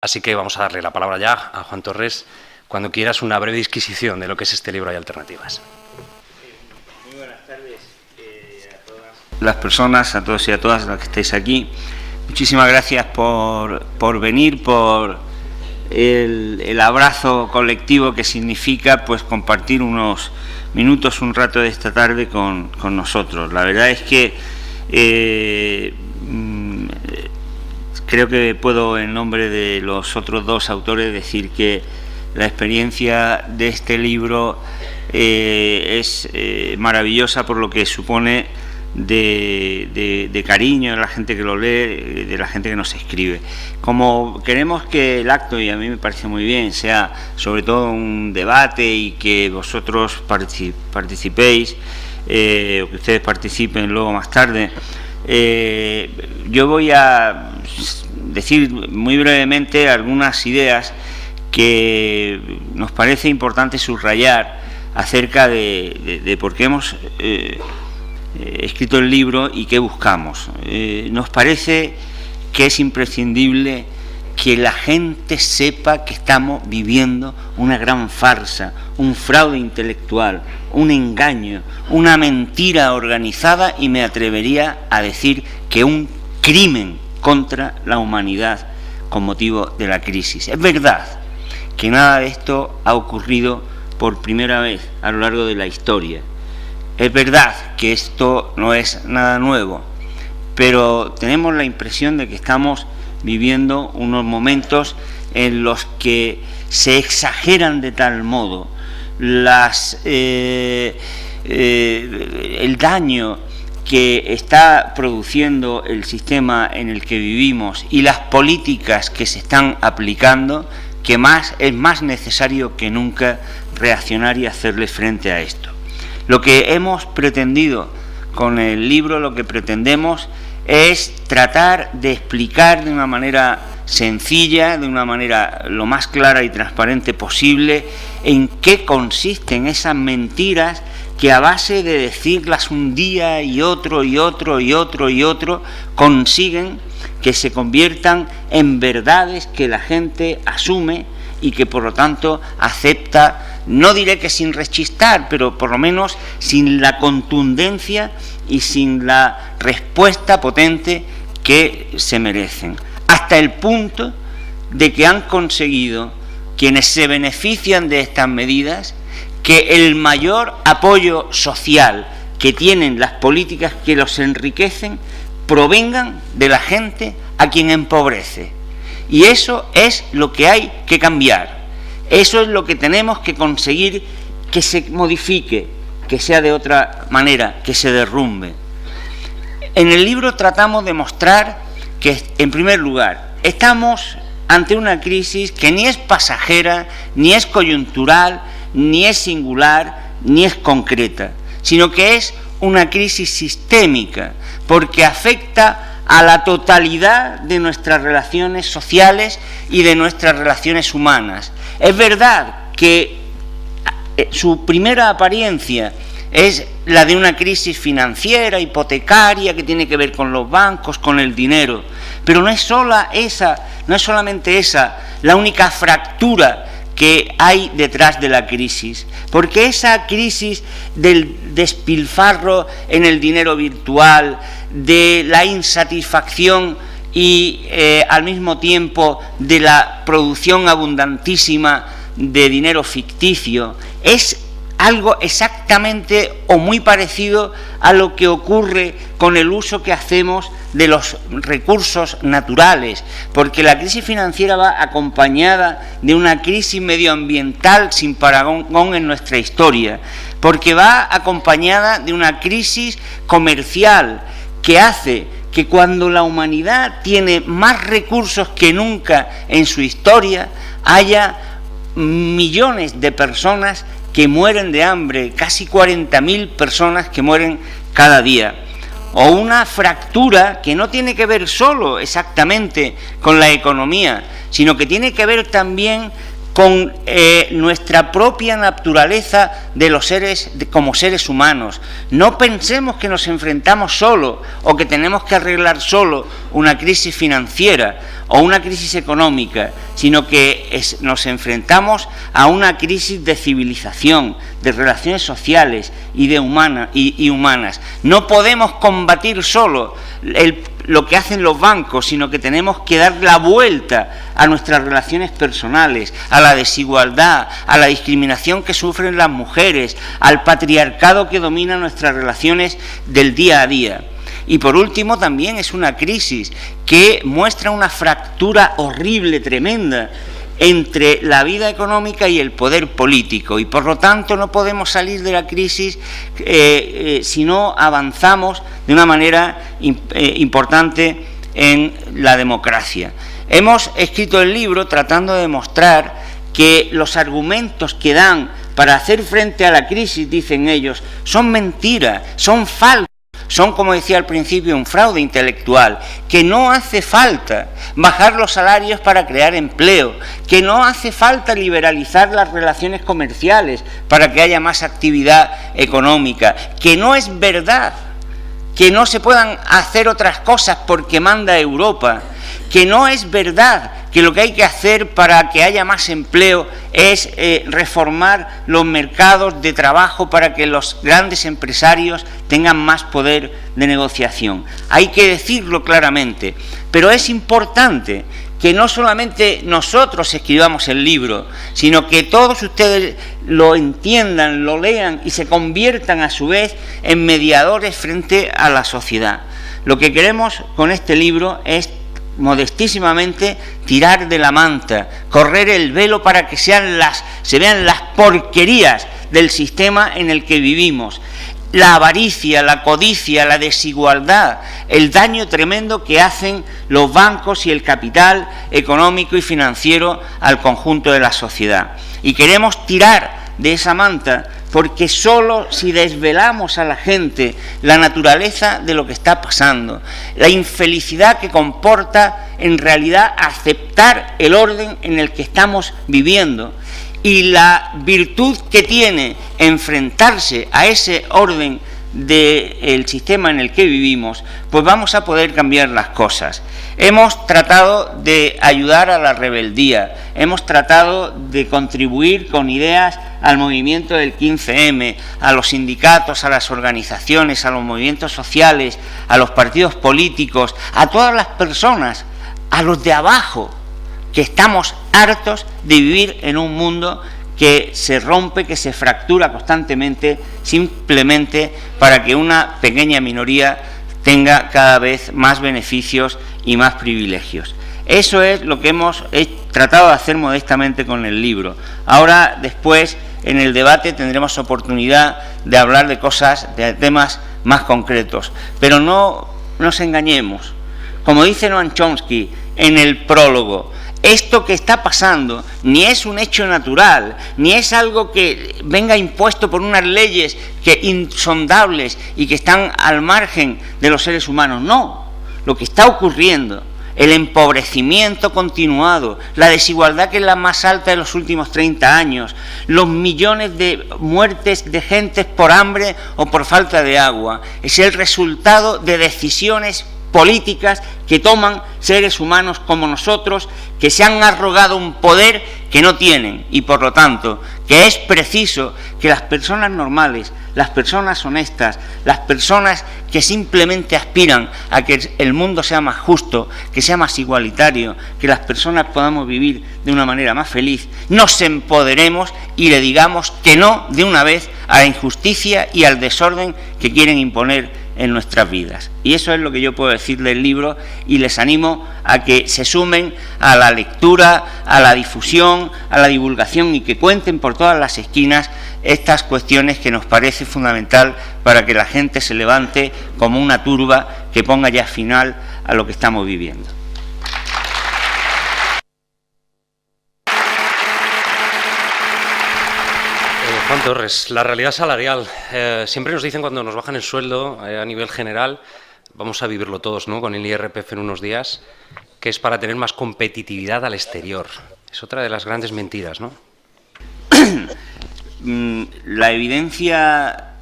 Así que vamos a darle la palabra ya a Juan Torres, cuando quieras una breve disquisición de lo que es este libro Hay alternativas. Muy buenas tardes a todas las personas, a todos y a todas las que estáis aquí. Muchísimas gracias por venir, por el abrazo colectivo que significa pues compartir unos minutos, un rato de esta tarde con nosotros. La verdad es que creo que puedo, en nombre de los otros dos autores, decir que la experiencia de este libro es maravillosa por lo que supone de cariño de la gente que lo lee, de la gente que nos escribe. Como queremos que el acto, y a mí me parece muy bien, sea sobre todo un debate y que vosotros participéis, o que ustedes participen luego más tarde, yo voy a decir muy brevemente algunas ideas que nos parece importante subrayar acerca de por qué hemos escrito el libro y qué buscamos. Nos parece que es imprescindible que la gente sepa que estamos viviendo una gran farsa, un fraude intelectual, un engaño, una mentira organizada y me atrevería a decir que un crimen contra la humanidad con motivo de la crisis. Es verdad que nada de esto ha ocurrido por primera vez a lo largo de la historia. Es verdad que esto no es nada nuevo, pero tenemos la impresión de que estamos viviendo unos momentos en los que se exageran de tal modo el daño que está produciendo el sistema en el que vivimos y las políticas que se están aplicando, que es más necesario que nunca reaccionar y hacerle frente a esto. Lo que hemos pretendido con el libro, lo que pretendemos es tratar de explicar de una manera sencilla, de una manera lo más clara y transparente posible, en qué consisten esas mentiras que a base de decirlas un día y otro y otro y otro y otro, consiguen que se conviertan en verdades que la gente asume y que por lo tanto acepta, no diré que sin rechistar, pero por lo menos sin la contundencia y sin la respuesta potente que se merecen, hasta el punto de que han conseguido quienes se benefician de estas medidas que el mayor apoyo social que tienen las políticas que los enriquecen provengan de la gente a quien empobrece. Y eso es lo que hay que cambiar, eso es lo que tenemos que conseguir que se modifique, que sea de otra manera, que se derrumbe. En el libro tratamos de mostrar que, en primer lugar, estamos ante una crisis que ni es pasajera, ni es coyuntural, ni es singular, ni es concreta, sino que es una crisis sistémica, porque afecta a la totalidad de nuestras relaciones sociales y de nuestras relaciones humanas. Es verdad que su primera apariencia es la de una crisis financiera, hipotecaria, que tiene que ver con los bancos, con el dinero, pero no es solamente esa la única fractura que hay detrás de la crisis, porque esa crisis del despilfarro en el dinero virtual, de la insatisfacción y al mismo tiempo de la producción abundantísima de dinero ficticio, es algo exactamente o muy parecido a lo que ocurre con el uso que hacemos de los recursos naturales, porque la crisis financiera va acompañada de una crisis medioambiental sin parangón en nuestra historia, porque va acompañada de una crisis comercial que hace que cuando la humanidad tiene más recursos que nunca en su historia, haya millones de personas que mueren de hambre, casi 40.000 personas que mueren cada día. O una fractura que no tiene que ver solo exactamente con la economía, sino que tiene que ver también con nuestra propia naturaleza de los seres, como seres humanos. No pensemos que nos enfrentamos solo o que tenemos que arreglar solo una crisis financiera o una crisis económica, sino que nos enfrentamos a una crisis de civilización, de relaciones sociales y humanas. No podemos combatir solo lo que hacen los bancos, sino que tenemos que dar la vuelta a nuestras relaciones personales, a la desigualdad, a la discriminación que sufren las mujeres, al patriarcado que domina nuestras relaciones del día a día. Y por último, también es una crisis que muestra una fractura horrible, tremenda, entre la vida económica y el poder político, y por lo tanto no podemos salir de la crisis si no avanzamos de una manera importante en la democracia. Hemos escrito el libro tratando de demostrar que los argumentos que dan para hacer frente a la crisis, dicen ellos, son mentiras, son falsos. Son, como decía al principio, un fraude intelectual, que no hace falta bajar los salarios para crear empleo, que no hace falta liberalizar las relaciones comerciales para que haya más actividad económica, que no es verdad que no se puedan hacer otras cosas porque manda Europa, que no es verdad que lo que hay que hacer para que haya más empleo es reformar los mercados de trabajo para que los grandes empresarios tengan más poder de negociación. Hay que decirlo claramente, pero es importante que no solamente nosotros escribamos el libro, sino que todos ustedes lo entiendan, lo lean y se conviertan a su vez en mediadores frente a la sociedad. Lo que queremos con este libro es modestísimamente tirar de la manta, correr el velo para que se vean las porquerías del sistema en el que vivimos. La avaricia, la codicia, la desigualdad, el daño tremendo que hacen los bancos y el capital económico y financiero al conjunto de la sociedad. Y queremos tirar de esa manta porque solo si desvelamos a la gente la naturaleza de lo que está pasando, la infelicidad que comporta en realidad aceptar el orden en el que estamos viviendo, y la virtud que tiene enfrentarse a ese orden del sistema en el que vivimos, pues vamos a poder cambiar las cosas. Hemos tratado de ayudar a la rebeldía, hemos tratado de contribuir con ideas al movimiento del 15M, a los sindicatos, a las organizaciones, a los movimientos sociales, a los partidos políticos, a todas las personas, a los de abajo, que estamos hartos de vivir en un mundo que se rompe, que se fractura constantemente, simplemente para que una pequeña minoría tenga cada vez más beneficios y más privilegios. Eso es lo que hemos tratado de hacer modestamente con el libro. Ahora, después, en el debate tendremos oportunidad de hablar de cosas, de temas más concretos. Pero no nos engañemos. Como dice Noam Chomsky en el prólogo, esto que está pasando ni es un hecho natural, ni es algo que venga impuesto por unas leyes insondables y que están al margen de los seres humanos. No, lo que está ocurriendo, el empobrecimiento continuado, la desigualdad que es la más alta de los últimos 30 años, los millones de muertes de gentes por hambre o por falta de agua, es el resultado de decisiones políticas que toman seres humanos como nosotros, que se han arrogado un poder que no tienen, y por lo tanto que es preciso que las personas normales, las personas honestas, las personas que simplemente aspiran a que el mundo sea más justo, que sea más igualitario, que las personas podamos vivir de una manera más feliz, nos empoderemos y le digamos que no de una vez a la injusticia y al desorden que quieren imponer en nuestras vidas. Y eso es lo que yo puedo decir del libro, y les animo a que se sumen a la lectura, a la difusión, a la divulgación, y que cuenten por todas las esquinas estas cuestiones que nos parece fundamental para que la gente se levante como una turba que ponga ya final a lo que estamos viviendo. Juan Torres, la realidad salarial. Siempre nos dicen cuando nos bajan el sueldo a nivel general, vamos a vivirlo todos, ¿no?, con el IRPF en unos días, que es para tener más competitividad al exterior. Es otra de las grandes mentiras, ¿no? La evidencia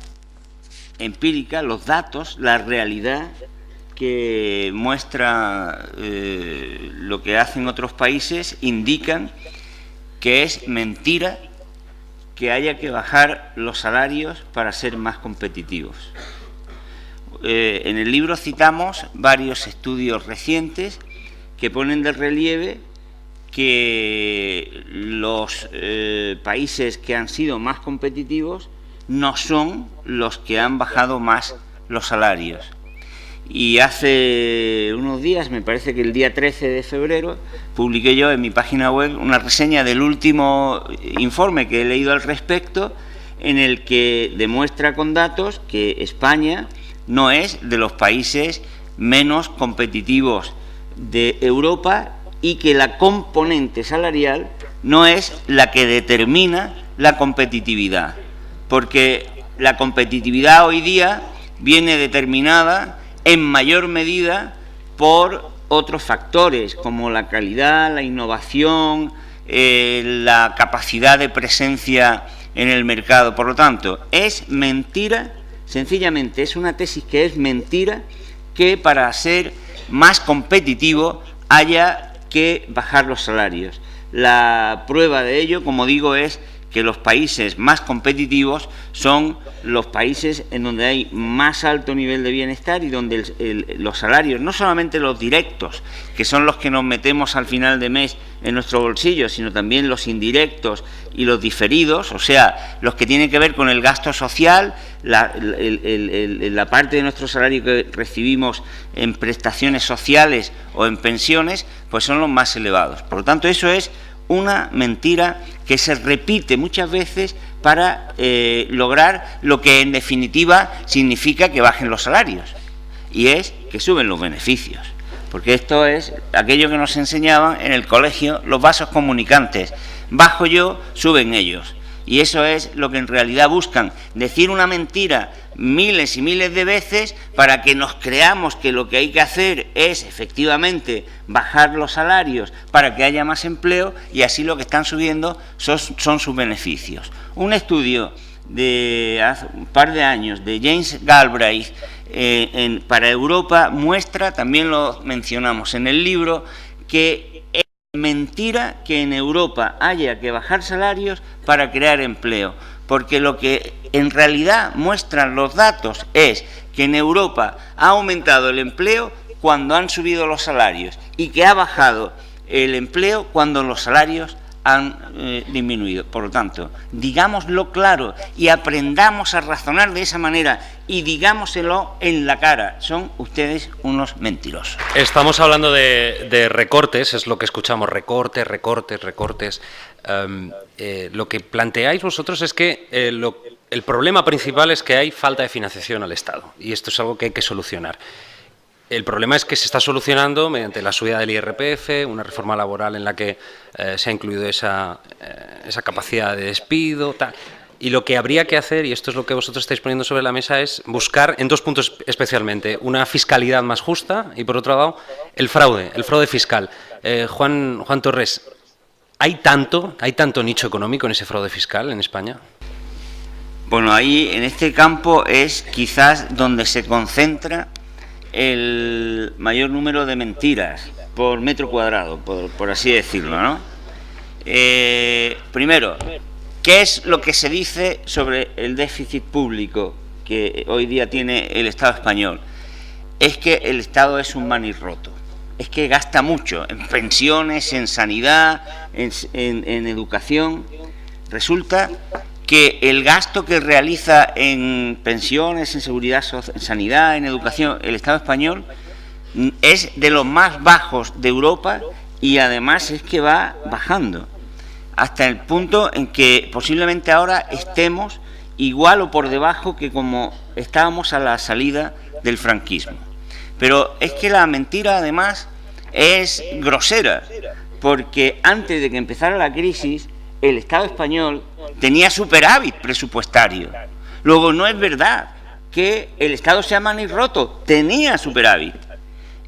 empírica, los datos, la realidad que muestra lo que hacen otros países indican que es mentira que haya que bajar los salarios para ser más competitivos. En el libro citamos varios estudios recientes que ponen de relieve que los países que han sido más competitivos no son los que han bajado más los salarios. Y hace unos días, me parece que el día 13 de febrero, publiqué yo en mi página web una reseña del último informe que he leído al respecto, en el que demuestra con datos que España no es de los países menos competitivos de Europa y que la componente salarial no es la que determina la competitividad, porque la competitividad hoy día viene determinada en mayor medida por otros factores como la calidad, la innovación, la capacidad de presencia en el mercado. Por lo tanto, es mentira, sencillamente es una tesis que es mentira que para ser más competitivo haya que bajar los salarios. La prueba de ello, como digo, es que los países más competitivos son los países en donde hay más alto nivel de bienestar y donde los salarios, no solamente los directos, que son los que nos metemos al final de mes en nuestro bolsillo, sino también los indirectos y los diferidos, o sea, los que tienen que ver con el gasto social, la parte de nuestro salario que recibimos en prestaciones sociales o en pensiones, pues son los más elevados. Por lo tanto, eso es una mentira que se repite muchas veces para lograr lo que en definitiva significa que bajen los salarios, y es que suben los beneficios, porque esto es aquello que nos enseñaban en el colegio los vasos comunicantes: bajo yo, suben ellos. Y eso es lo que en realidad buscan, decir una mentira miles y miles de veces para que nos creamos que lo que hay que hacer es efectivamente bajar los salarios para que haya más empleo, y así lo que están subiendo son sus beneficios. Un estudio de hace un par de años de James Galbraith para Europa muestra, también lo mencionamos en el libro, que mentira que en Europa haya que bajar salarios para crear empleo, porque lo que en realidad muestran los datos es que en Europa ha aumentado el empleo cuando han subido los salarios y que ha bajado el empleo cuando los salarios han disminuido. Por lo tanto, digámoslo claro y aprendamos a razonar de esa manera y digámoselo en la cara: son ustedes unos mentirosos. Estamos hablando de recortes, es lo que escuchamos: recortes, recortes, recortes. Lo que planteáis vosotros es que el problema principal es que hay falta de financiación al Estado, y esto es algo que hay que solucionar. El problema es que se está solucionando mediante la subida del IRPF, una reforma laboral en la que se ha incluido esa capacidad de despido, tal. Y lo que habría que hacer, y esto es lo que vosotros estáis poniendo sobre la mesa, es buscar en dos puntos especialmente: una fiscalidad más justa y, por otro lado, el fraude fiscal. Juan Torres, ¿hay tanto nicho económico en ese fraude fiscal en España? Bueno, ahí en este campo es quizás donde se concentra el mayor número de mentiras por metro cuadrado, por así decirlo, ¿no? Primero, ¿qué es lo que se dice sobre el déficit público que hoy día tiene el Estado español? Es que el Estado es un manirroto, es que gasta mucho en pensiones, en sanidad, en educación. Resulta que el gasto que realiza en pensiones, en seguridad social, en sanidad, en educación, el Estado español es de los más bajos de Europa, y además es que va bajando hasta el punto en que posiblemente ahora estemos igual o por debajo que como estábamos a la salida del franquismo. Pero es que la mentira además es grosera, porque antes de que empezara la crisis el Estado español tenía superávit presupuestario. Luego, no es verdad que el Estado sea manirroto, tenía superávit.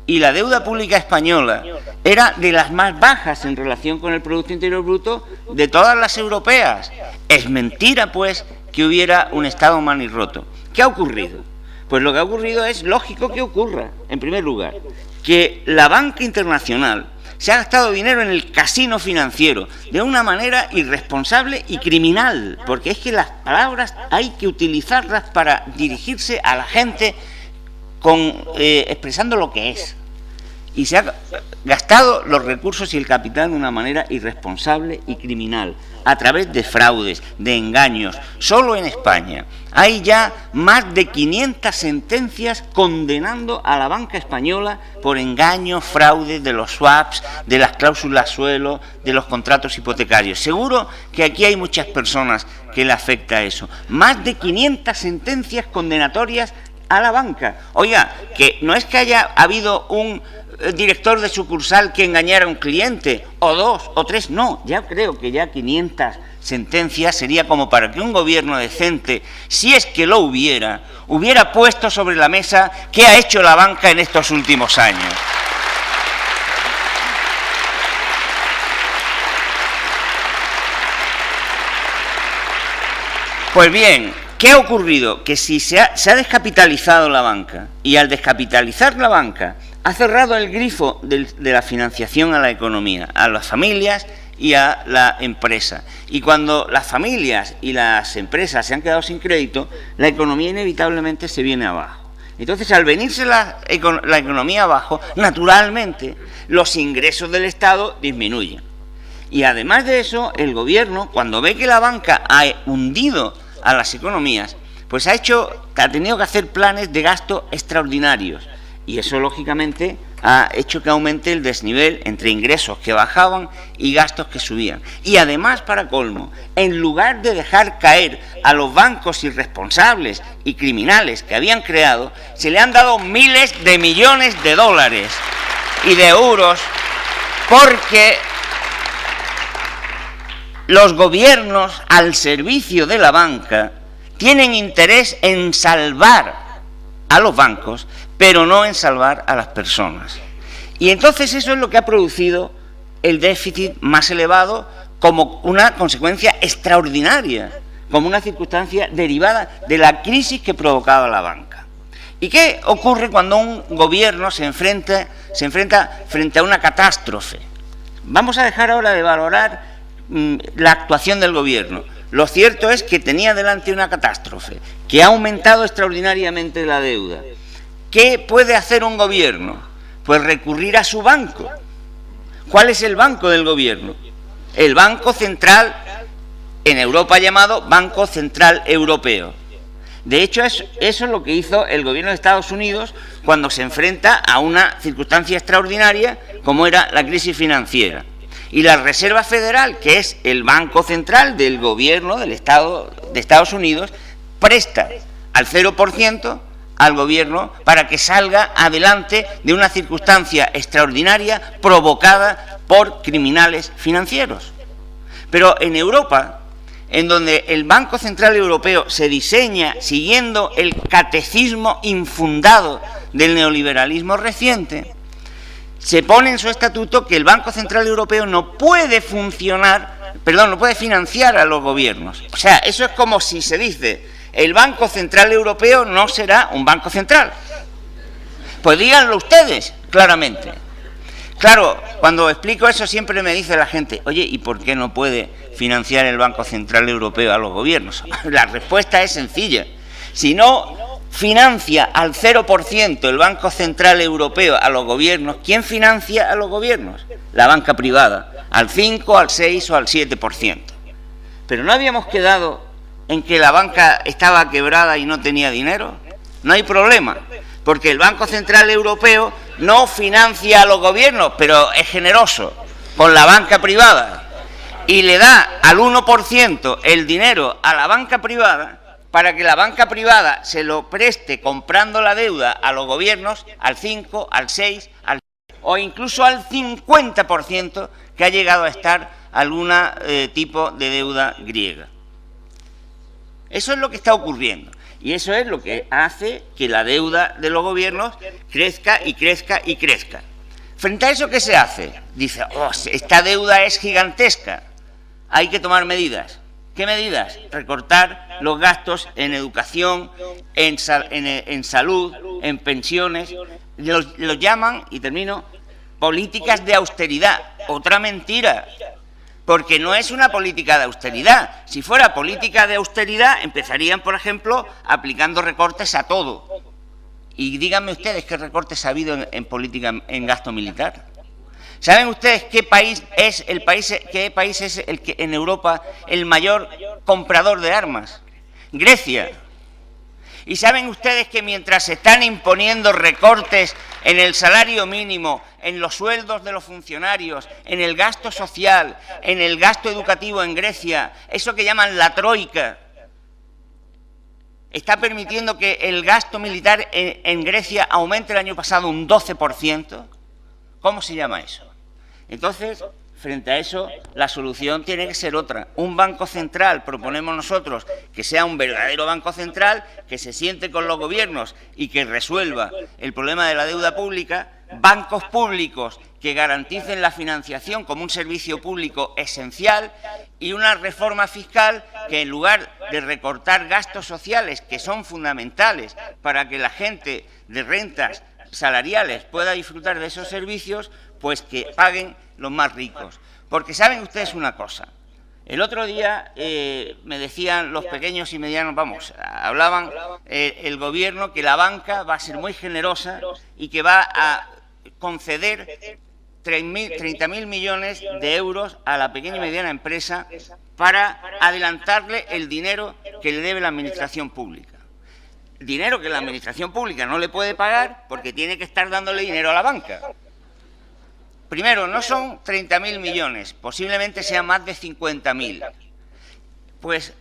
y la deuda pública española era de las más bajas en relación con el Producto Interior Bruto de todas las europeas. Es mentira, pues, que hubiera un Estado manirroto. ¿Qué ha ocurrido? Pues lo que ha ocurrido es lógico que ocurra, en primer lugar, que la banca internacional se ha gastado dinero en el casino financiero de una manera irresponsable y criminal, porque es que las palabras hay que utilizarlas para dirigirse a la gente expresando lo que es. Y se ha gastado los recursos y el capital de una manera irresponsable y criminal, a través de fraudes, de engaños. Solo en España hay ya más de 500 sentencias condenando a la banca española por engaños, fraudes de los swaps, de las cláusulas suelo, de los contratos hipotecarios. Seguro que aquí hay muchas personas que le afecta eso. Más de 500 sentencias condenatorias a la banca. Oiga, que no es que haya habido un director de sucursal que engañara a un cliente, o dos, o tres, no, ya creo que ya 500 sentencias sería como para que un gobierno decente, si es que lo hubiera puesto sobre la mesa qué ha hecho la banca en estos últimos años. Pues bien, ¿qué ha ocurrido? Que si se ha descapitalizado la banca, y al descapitalizar la banca ha cerrado el grifo de la financiación a la economía, a las familias y a la empresa. Y cuando las familias y las empresas se han quedado sin crédito, la economía inevitablemente se viene abajo. Entonces, al venirse la economía abajo, naturalmente los ingresos del Estado disminuyen. Y además de eso, el gobierno, cuando ve que la banca ha hundido a las economías, pues ha tenido que hacer planes de gasto extraordinarios. Y eso, lógicamente, ha hecho que aumente el desnivel entre ingresos que bajaban y gastos que subían. Y además, para colmo, en lugar de dejar caer a los bancos irresponsables y criminales que habían creado, se le han dado miles de millones de dólares y de euros, porque los gobiernos al servicio de la banca tienen interés en salvar a los bancos, pero no en salvar a las personas. Y entonces eso es lo que ha producido el déficit más elevado como una consecuencia extraordinaria, como una circunstancia derivada de la crisis que provocaba la banca. ¿Y qué ocurre cuando un gobierno se enfrenta frente a una catástrofe? Vamos a dejar ahora de valorar la actuación del gobierno. Lo cierto es que tenía delante una catástrofe, que ha aumentado extraordinariamente la deuda. ¿Qué puede hacer un gobierno? Pues recurrir a su banco. ¿Cuál es el banco del gobierno? El Banco Central, en Europa llamado Banco Central Europeo. De hecho, eso es lo que hizo el gobierno de Estados Unidos cuando se enfrenta a una circunstancia extraordinaria como era la crisis financiera. Y la Reserva Federal, que es el banco central del gobierno del Estado de Estados Unidos, presta al 0% al gobierno para que salga adelante de una circunstancia extraordinaria provocada por criminales financieros. Pero en Europa, en donde el Banco Central Europeo se diseña siguiendo el catecismo infundado del neoliberalismo reciente, se pone en su estatuto que el Banco Central Europeo no puede financiar a los gobiernos. O sea, eso es como si se dice, el Banco Central Europeo no será un banco central. Pues díganlo ustedes, claramente. Claro, cuando explico eso siempre me dice la gente, oye, ¿y por qué no puede financiar el Banco Central Europeo a los gobiernos? La respuesta es sencilla. Si no financia al 0% el Banco Central Europeo a los gobiernos, ¿quién financia a los gobiernos? La banca privada, al 5, al 6 o al 7%. Pero ¿no habíamos quedado en que la banca estaba quebrada y no tenía dinero? No hay problema, porque el Banco Central Europeo no financia a los gobiernos, pero es generoso con la banca privada y le da al 1% el dinero a la banca privada para que la banca privada se lo preste comprando la deuda a los gobiernos al 5, al 6, o incluso al 50% que ha llegado a estar algún tipo de deuda griega. Eso es lo que está ocurriendo. Y eso es lo que hace que la deuda de los gobiernos crezca y crezca y crezca. Frente a eso, ¿qué se hace? Dice, oh, esta deuda es gigantesca, hay que tomar medidas. ¿Qué medidas? Recortar los gastos en educación, en salud, en pensiones. Los llaman, y termino, políticas de austeridad. Otra mentira, porque no es una política de austeridad. Si fuera política de austeridad, empezarían, por ejemplo, aplicando recortes a todo. Y díganme ustedes qué recortes ha habido en política, en gasto militar. ¿Saben ustedes qué país es el que en Europa el mayor comprador de armas? Grecia. ¿Y saben ustedes que mientras se están imponiendo recortes en el salario mínimo, en los sueldos de los funcionarios, en el gasto social, en el gasto educativo en Grecia, eso que llaman la troika, está permitiendo que el gasto militar en Grecia aumente el año pasado un 12%? ¿Cómo se llama eso? Entonces, frente a eso, la solución tiene que ser otra. Un banco central, proponemos nosotros, que sea un verdadero banco central, que se siente con los gobiernos y que resuelva el problema de la deuda pública, bancos públicos que garanticen la financiación como un servicio público esencial y una reforma fiscal que, en lugar de recortar gastos sociales que son fundamentales para que la gente de rentas salariales pueda disfrutar de esos servicios, pues que paguen los más ricos. Porque saben ustedes una cosa, el otro día me decían los pequeños y medianos, hablaban el gobierno que la banca va a ser muy generosa y que va a conceder 30.000 millones de euros a la pequeña y mediana empresa para adelantarle el dinero que le debe la administración pública. Dinero que la administración pública no le puede pagar porque tiene que estar dándole dinero a la banca. Primero, no son 30.000 millones, posiblemente sean más de 50.000. Pues,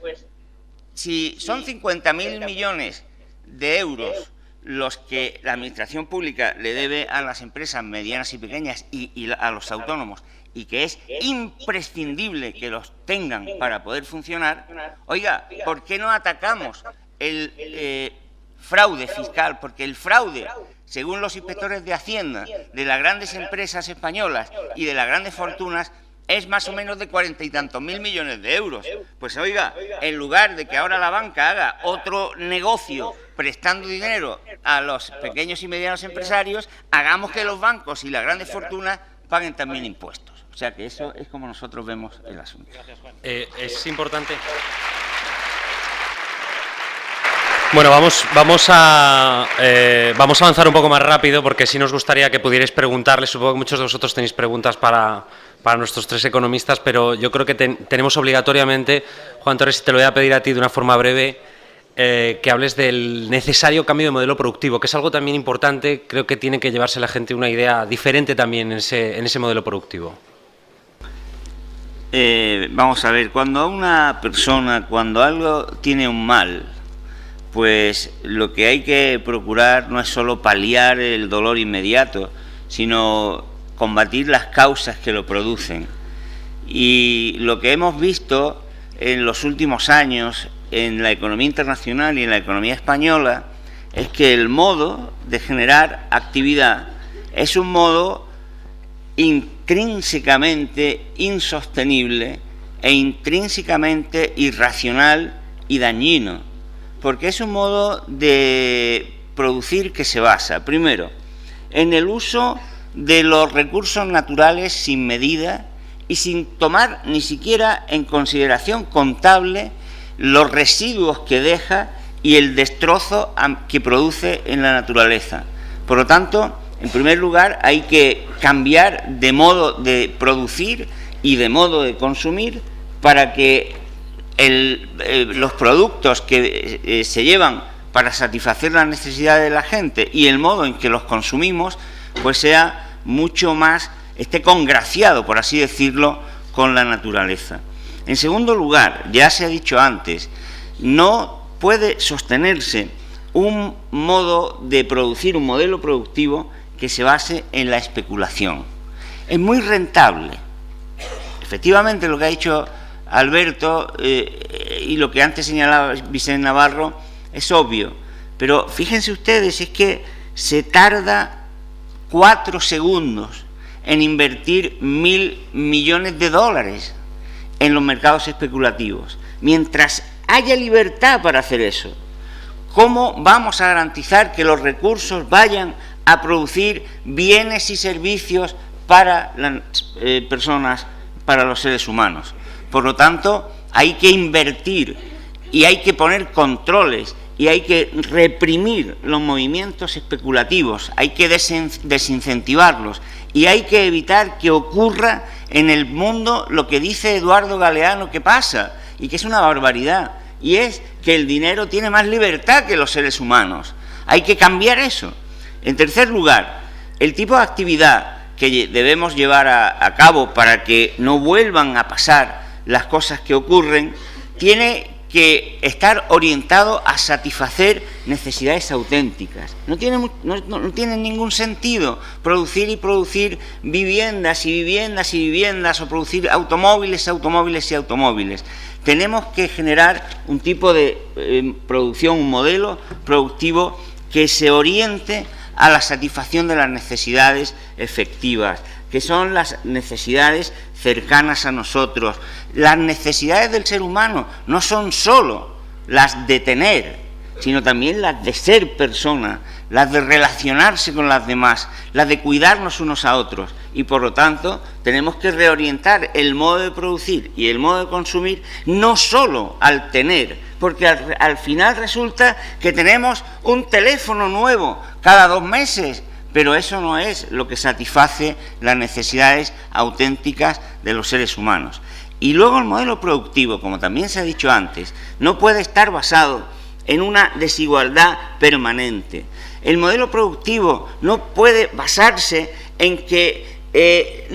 si son 50.000 millones de euros los que la administración pública le debe a las empresas medianas y pequeñas y a los autónomos, y que es imprescindible que los tengan para poder funcionar, oiga, ¿por qué no atacamos el fraude fiscal? Porque el fraude, según los inspectores de Hacienda, de las grandes empresas españolas y de las grandes fortunas, es más o menos de 40 y tantos mil millones de euros. Pues oiga, en lugar de que ahora la banca haga otro negocio prestando dinero a los pequeños y medianos empresarios, hagamos que los bancos y las grandes fortunas paguen también impuestos. O sea que eso es como nosotros vemos el asunto. Es importante. Bueno, vamos a avanzar un poco más rápido, porque sí nos gustaría que pudierais preguntarles. Supongo que muchos de vosotros tenéis preguntas para nuestros tres economistas, pero yo creo que tenemos obligatoriamente, Juan Torres, te lo voy a pedir a ti de una forma breve, que hables del necesario cambio de modelo productivo, que es algo también importante. Creo que tiene que llevarse la gente una idea diferente también en ese modelo productivo. Vamos a ver, cuando algo tiene un mal, pues lo que hay que procurar no es solo paliar el dolor inmediato, sino combatir las causas que lo producen. Y lo que hemos visto en los últimos años en la economía internacional y en la economía española es que el modo de generar actividad es un modo intrínsecamente insostenible e intrínsecamente irracional y dañino, porque es un modo de producir que se basa, primero, en el uso de los recursos naturales sin medida y sin tomar ni siquiera en consideración contable los residuos que deja y el destrozo que produce en la naturaleza. Por lo tanto, en primer lugar, hay que cambiar de modo de producir y de modo de consumir para que los productos que se llevan para satisfacer las necesidades de la gente y el modo en que los consumimos, pues sea mucho más, esté congraciado, por así decirlo, con la naturaleza. En segundo lugar, ya se ha dicho antes, no puede sostenerse un modo de producir, un modelo productivo que se base en la especulación. Es muy rentable. Efectivamente, lo que ha dicho Alberto y lo que antes señalaba Vicente Navarro, es obvio, pero fíjense ustedes, es que se tarda 4 segundos en invertir 1.000 millones de dólares en los mercados especulativos. Mientras haya libertad para hacer eso, ¿cómo vamos a garantizar que los recursos vayan a producir bienes y servicios para las personas, para los seres humanos? Por lo tanto, hay que invertir y hay que poner controles y hay que reprimir los movimientos especulativos, hay que desincentivarlos y hay que evitar que ocurra en el mundo lo que dice Eduardo Galeano que pasa y que es una barbaridad, y es que el dinero tiene más libertad que los seres humanos. Hay que cambiar eso. En tercer lugar, el tipo de actividad que debemos llevar a cabo para que no vuelvan a pasar las cosas que ocurren tiene que estar orientado a satisfacer necesidades auténticas. No tiene ningún sentido producir y producir viviendas y viviendas y viviendas, o producir automóviles, automóviles y automóviles. Tenemos que generar un tipo de producción, un modelo productivo que se oriente a la satisfacción de las necesidades efectivas, que son las necesidades cercanas a nosotros. Las necesidades del ser humano no son solo las de tener, sino también las de ser persona, las de relacionarse con las demás, las de cuidarnos unos a otros. Y por lo tanto tenemos que reorientar el modo de producir y el modo de consumir no solo al tener, porque al final resulta que tenemos un teléfono nuevo cada 2 meses, pero eso no es lo que satisface las necesidades auténticas de los seres humanos. Y luego el modelo productivo, como también se ha dicho antes, no puede estar basado en una desigualdad permanente. El modelo productivo no puede basarse en que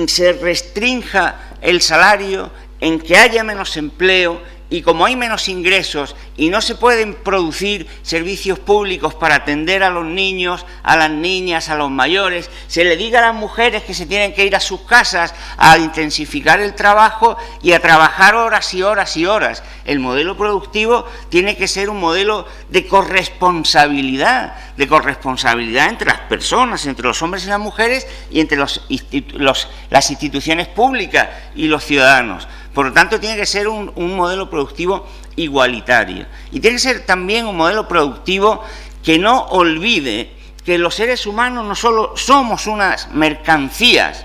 se restrinja el salario, en que haya menos empleo, y como hay menos ingresos y no se pueden producir servicios públicos para atender a los niños, a las niñas, a los mayores, se le diga a las mujeres que se tienen que ir a sus casas a intensificar el trabajo y a trabajar horas y horas y horas. El modelo productivo tiene que ser un modelo de corresponsabilidad entre las personas, entre los hombres y las mujeres y entre las instituciones públicas y los ciudadanos. Por lo tanto, tiene que ser un modelo productivo igualitario. Y tiene que ser también un modelo productivo que no olvide que los seres humanos no solo somos unas mercancías,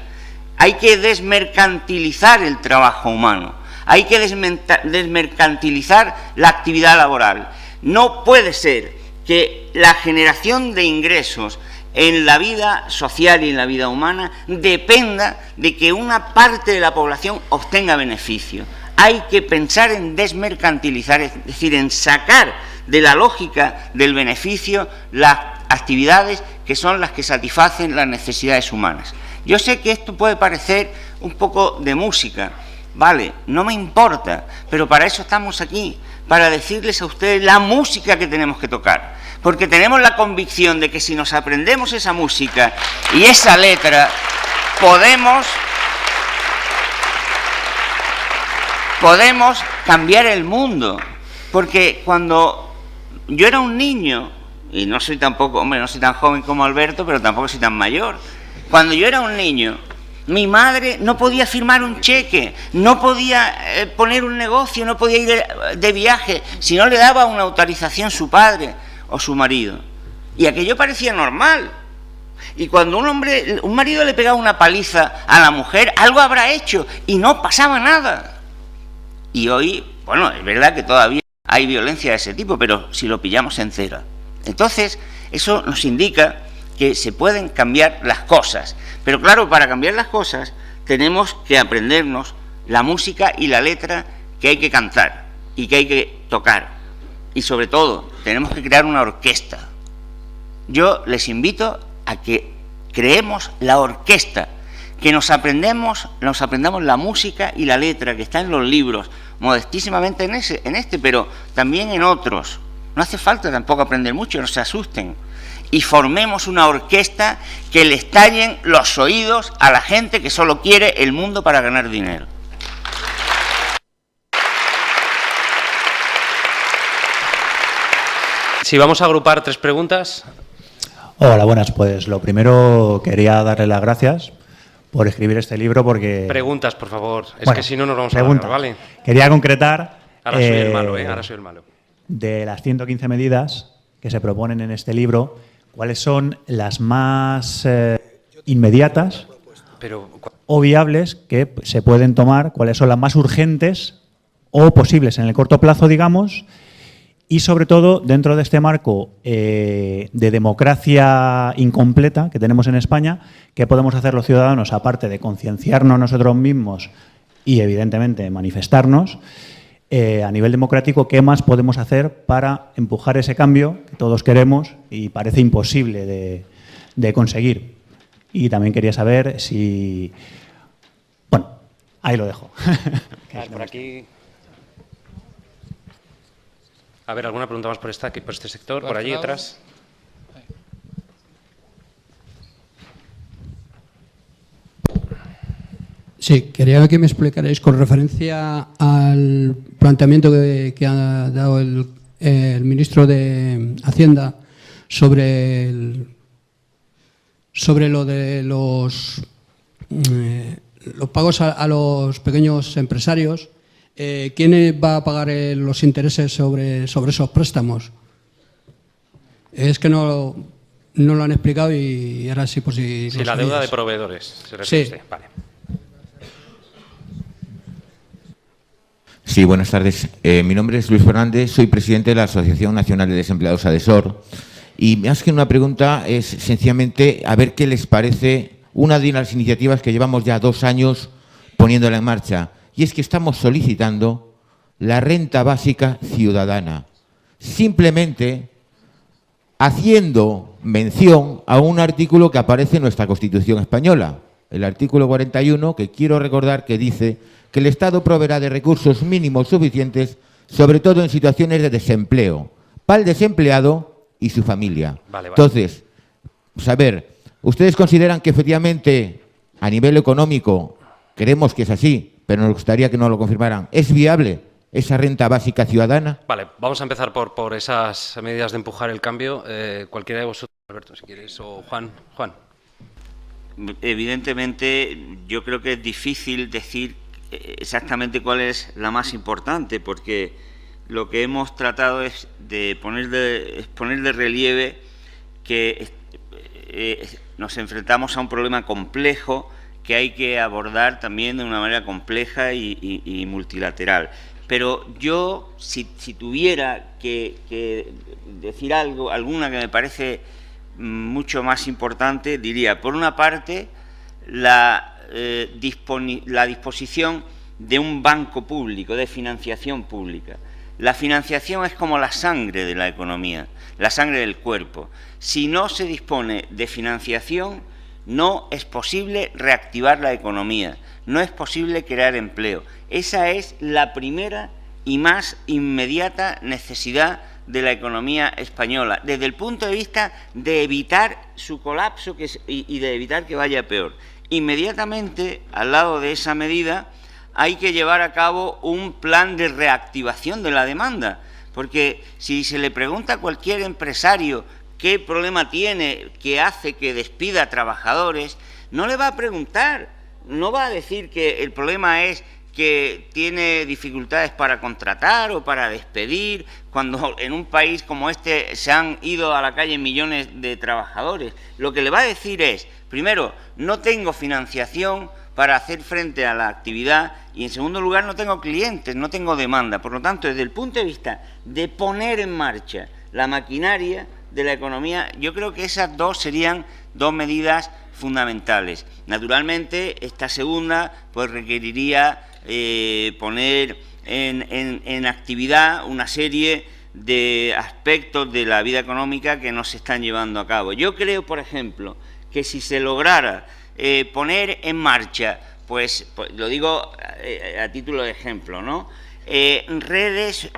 hay que desmercantilizar el trabajo humano, hay que desmercantilizar la actividad laboral. No puede ser que la generación de ingresos en la vida social y en la vida humana dependa de que una parte de la población obtenga beneficio. Hay que pensar en desmercantilizar, es decir, en sacar de la lógica del beneficio las actividades que son las que satisfacen las necesidades humanas. Yo sé que esto puede parecer un poco de música, vale, no me importa, pero para eso estamos aquí, para decirles a ustedes la música que tenemos que tocar. Porque tenemos la convicción de que si nos aprendemos esa música y esa letra, podemos cambiar el mundo. Porque cuando yo era un niño, y no soy tampoco, hombre, no soy tan joven como Alberto, pero tampoco soy tan mayor. Cuando yo era un niño, mi madre no podía firmar un cheque, no podía poner un negocio, no podía ir de viaje, si no le daba una autorización su padre o su marido. Y aquello parecía normal. Y cuando un marido le pegaba una paliza a la mujer, algo habrá hecho y no pasaba nada. Y hoy, bueno, es verdad que todavía hay violencia de ese tipo, pero si lo pillamos en cera. Entonces, eso nos indica que se pueden cambiar las cosas. Pero claro, para cambiar las cosas tenemos que aprendernos la música y la letra que hay que cantar y que hay que tocar. Y sobre todo, tenemos que crear una orquesta. Yo les invito a que creemos la orquesta, que nos aprendamos la música y la letra que está en los libros, modestísimamente en este, pero también en otros. No hace falta tampoco aprender mucho, no se asusten. Y formemos una orquesta que le estallen los oídos a la gente que solo quiere el mundo para ganar dinero. Sí. Si vamos a agrupar 3 preguntas. Hola, buenas. Pues lo primero quería darle las gracias por escribir este libro porque... Preguntas, por favor. Es bueno, que si no nos vamos a alargar, ¿vale? Quería concretar... Ahora soy el malo, Ahora soy el malo. De las 115 medidas que se proponen en este libro, ¿cuáles son las más inmediatas o viables que se pueden tomar? ¿Cuáles son las más urgentes o posibles en el corto plazo, digamos? Y, sobre todo, dentro de este marco de democracia incompleta que tenemos en España, ¿qué podemos hacer los ciudadanos, aparte de concienciarnos nosotros mismos y, evidentemente, manifestarnos? A nivel democrático, ¿qué más podemos hacer para empujar ese cambio que todos queremos y parece imposible de conseguir? Y también quería saber si... Bueno, ahí lo dejo. Por aquí... A ver, ¿alguna pregunta más por este sector? Por allí atrás. Sí, quería que me explicarais con referencia al planteamiento que ha dado el ministro de Hacienda sobre lo de los pagos a los pequeños empresarios. ¿Quién va a pagar los intereses sobre esos préstamos? Es que no lo han explicado y ahora sí, por si... Sí, la deuda de proveedores, se refiere usted. Vale. Sí, buenas tardes. Mi nombre es Luis Fernández, soy presidente de la Asociación Nacional de Desempleados ADESOR. Y más que una pregunta es sencillamente a ver qué les parece una de las iniciativas que llevamos ya 2 años poniéndola en marcha. Y es que estamos solicitando la renta básica ciudadana, simplemente haciendo mención a un artículo que aparece en nuestra Constitución española, el artículo 41, que quiero recordar que dice que el Estado proveerá de recursos mínimos suficientes, sobre todo en situaciones de desempleo, para el desempleado y su familia. Vale. Entonces, saber, ¿ustedes consideran que efectivamente a nivel económico creemos que es así? Pero nos gustaría que nos lo confirmaran. ¿Es viable esa renta básica ciudadana? Vale, vamos a empezar por esas medidas de empujar el cambio. Cualquiera de vosotros, Alberto, si quieres, o Juan. Evidentemente, yo creo que es difícil decir exactamente cuál es la más importante, porque lo que hemos tratado es de poner de relieve que nos enfrentamos a un problema complejo que hay que abordar también de una manera compleja y multilateral. Pero yo, si tuviera que decir alguna que me parece mucho más importante, diría, por una parte, la disposición de un banco público, de financiación pública. La financiación es como la sangre de la economía, la sangre del cuerpo. Si no se dispone de financiación, no es posible reactivar la economía, no es posible crear empleo. Esa es la primera y más inmediata necesidad de la economía española, desde el punto de vista de evitar su colapso y de evitar que vaya peor. Inmediatamente, al lado de esa medida, hay que llevar a cabo un plan de reactivación de la demanda, porque si se le pregunta a cualquier empresario qué problema tiene que hace que despida a trabajadores, no le va a preguntar, no va a decir que el problema es que tiene dificultades para contratar o para despedir, cuando en un país como este se han ido a la calle millones de trabajadores. Lo que le va a decir es, primero, no tengo financiación para hacer frente a la actividad y, en segundo lugar, no tengo clientes, no tengo demanda. Por lo tanto, desde el punto de vista de poner en marcha la maquinaria de la economía, yo creo que esas dos serían dos medidas fundamentales. Naturalmente, esta segunda pues requeriría poner en actividad una serie de aspectos de la vida económica que no se están llevando a cabo. Yo creo, por ejemplo, que si se lograra poner en marcha, pues lo digo a título de ejemplo, ¿no? Redes,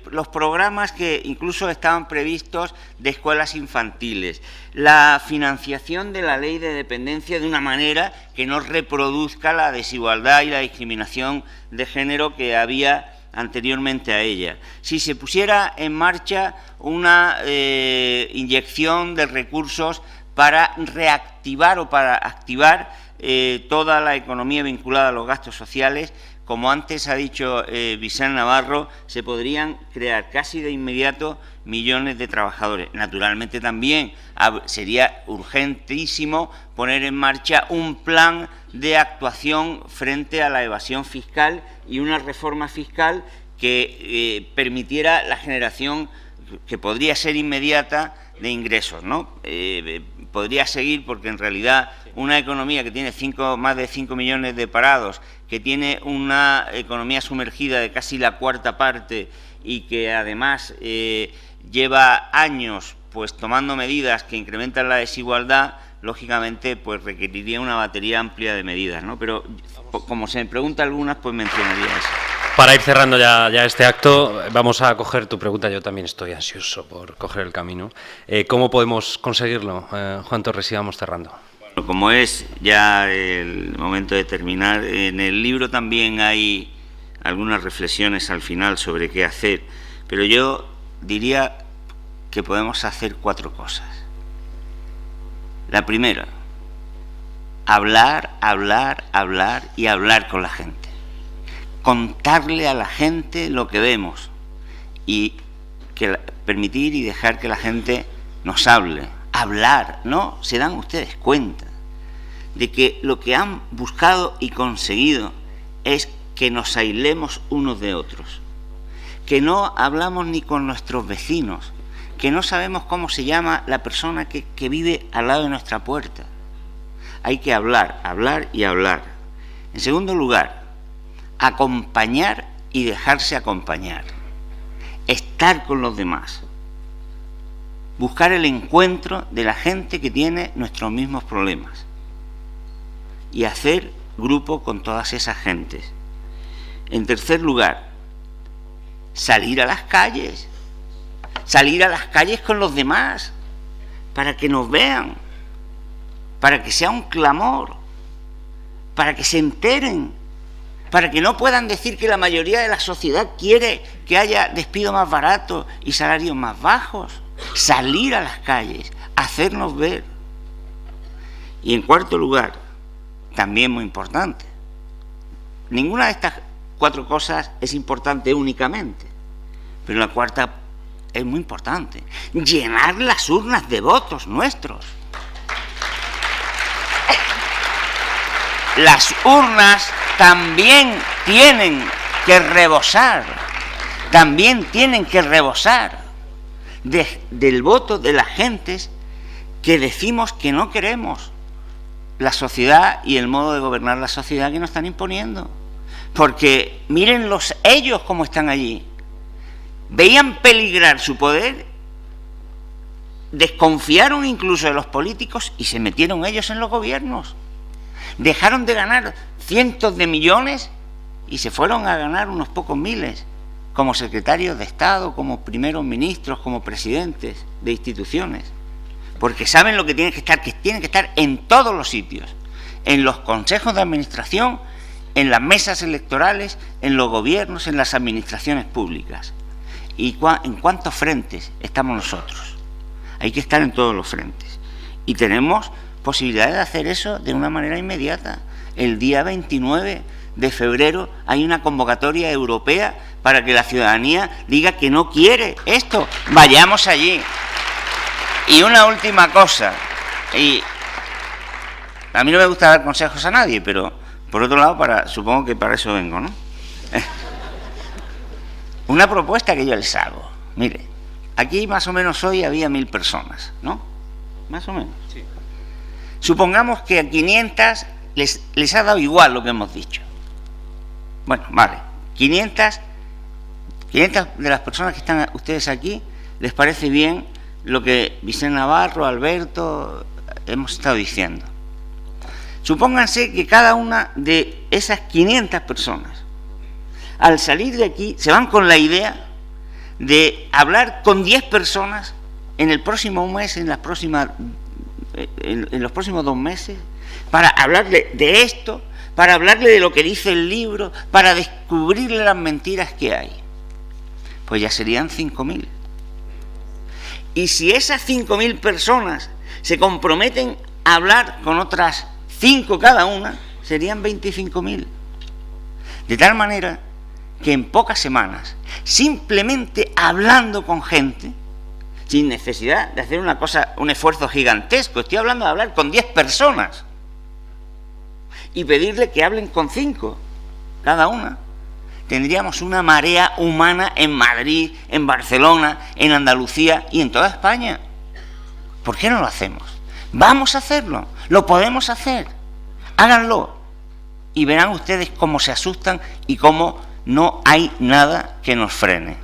los programas que incluso estaban previstos de escuelas infantiles, la financiación de la ley de dependencia de una manera que no reproduzca la desigualdad y la discriminación de género que había anteriormente a ella. Si se pusiera en marcha una inyección de recursos para reactivar o para activar toda la economía vinculada a los gastos sociales, como antes ha dicho Vicente Navarro, se podrían crear casi de inmediato millones de trabajadores. Naturalmente también sería urgentísimo poner en marcha un plan de actuación frente a la evasión fiscal y una reforma fiscal que permitiera la generación, que podría ser inmediata, de ingresos, ¿no? Podría seguir, porque en realidad una economía que tiene más de 5 millones de parados, que tiene una economía sumergida de casi la cuarta parte y que además lleva años pues tomando medidas que incrementan la desigualdad, lógicamente pues requeriría una batería amplia de medidas, ¿no? Pero como se me pregunta algunas, pues mencionaría eso. Para ir cerrando ya este acto, vamos a coger tu pregunta. Yo también estoy ansioso por coger el camino. ¿Cómo podemos conseguirlo, Juan Torres, y vamos cerrando? Bueno, como es ya el momento de terminar, en el libro también hay algunas reflexiones al final sobre qué hacer, pero yo diría que podemos hacer 4 cosas. La primera, hablar, hablar, hablar y hablar con la gente. Contarle a la gente lo que vemos y permitir y dejar que la gente nos hable. Hablar, ¿no? Se dan ustedes cuenta de que lo que han buscado y conseguido es que nos aislemos unos de otros, que no hablamos ni con nuestros vecinos, que no sabemos cómo se llama la persona que vive al lado de nuestra puerta. Hay que hablar, hablar y hablar. En segundo lugar, acompañar y dejarse acompañar, estar con los demás, buscar el encuentro de la gente que tiene nuestros mismos problemas y hacer grupo con todas esas gentes. En tercer lugar, salir a las calles con los demás, para que nos vean, para que sea un clamor, para que se enteren, para que no puedan decir que la mayoría de la sociedad quiere que haya despido más barato y salarios más bajos. Salir a las calles, hacernos ver. Y en cuarto lugar, también muy importante, ninguna de estas 4 cosas es importante únicamente, pero la cuarta es muy importante: llenar las urnas de votos nuestros. Las urnas también tienen que rebosar, del voto de las gentes que decimos que no queremos la sociedad y el modo de gobernar la sociedad que nos están imponiendo. Porque mírenlos ellos cómo están allí. Veían peligrar su poder, desconfiaron incluso de los políticos y se metieron ellos en los gobiernos. Dejaron de ganar cientos de millones y se fueron a ganar unos pocos miles, como secretarios de Estado, como primeros ministros, como presidentes de instituciones, porque saben lo que tienen que estar en todos los sitios, en los consejos de administración, en las mesas electorales, en los gobiernos, en las administraciones públicas. ¿Y en cuántos frentes estamos nosotros? Hay que estar en todos los frentes. Y tenemos posibilidades de hacer eso de una manera inmediata. El día 29 de febrero hay una convocatoria europea para que la ciudadanía diga que no quiere esto. Vayamos allí. Y una última cosa, y a mí no me gusta dar consejos a nadie, pero por otro lado, supongo que para eso vengo, ¿no? Una propuesta que yo les hago. Mire, aquí más o menos hoy había 1000 personas, ¿no? Más o menos. Sí. Supongamos que a 500 les ha dado igual lo que hemos dicho. Bueno, vale, 500 de las personas que están ustedes aquí, les parece bien lo que Vicente Navarro, Alberto, hemos estado diciendo. Supónganse que cada una de esas 500 personas, al salir de aquí, se van con la idea de hablar con 10 personas en el próximo mes, en los próximos 2 meses, para hablarle de esto, para hablarle de lo que dice el libro, para descubrirle las mentiras que hay? Pues ya serían 5.000. Y si esas 5.000 personas se comprometen a hablar con otras 5 cada una, serían 25.000. De tal manera que en pocas semanas, simplemente hablando con gente, sin necesidad de hacer una cosa, un esfuerzo gigantesco, estoy hablando de hablar con 10 personas y pedirle que hablen con 5 cada una, tendríamos una marea humana en Madrid, en Barcelona, en Andalucía y en toda España. ¿Por qué no lo hacemos? Vamos a hacerlo, lo podemos hacer. Háganlo y verán ustedes cómo se asustan y cómo no hay nada que nos frene.